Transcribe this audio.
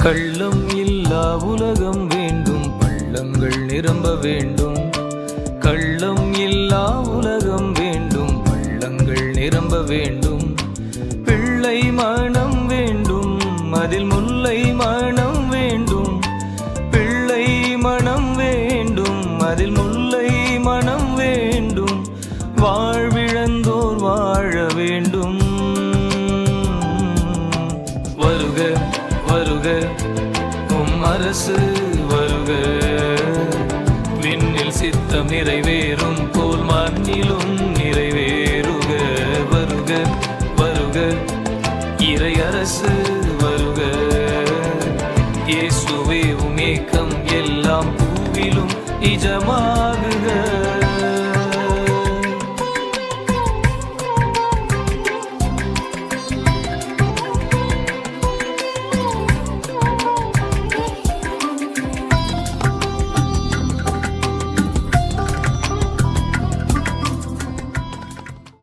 கள்ளம் இல்லா உலகம் வேண்டும், பள்ளங்கள் நிரம்ப வேண்டும். கள்ளம் இல்லா உலகம் வேண்டும், பள்ளங்கள் நிரம்ப வேண்டும். பிள்ளை மனம் வேண்டும், அதில் முல்லை மனம் வேண்டும். பிள்ளை மனம் வேண்டும், அதில் முல்லை மனம் வேண்டும். வாழ்விழந்தோர் வாழ வேண்டும். வருக வருக அரசு வருக, விண்ணில் சித்தம் நிறைவேறும் போல் மண்ணிலும் நிறைவேறுக. வருக வருக இறை அரசு வருக. இயேசுவே உமேக்கம் எல்லாம் பூவிலும் நிஜமாகுக.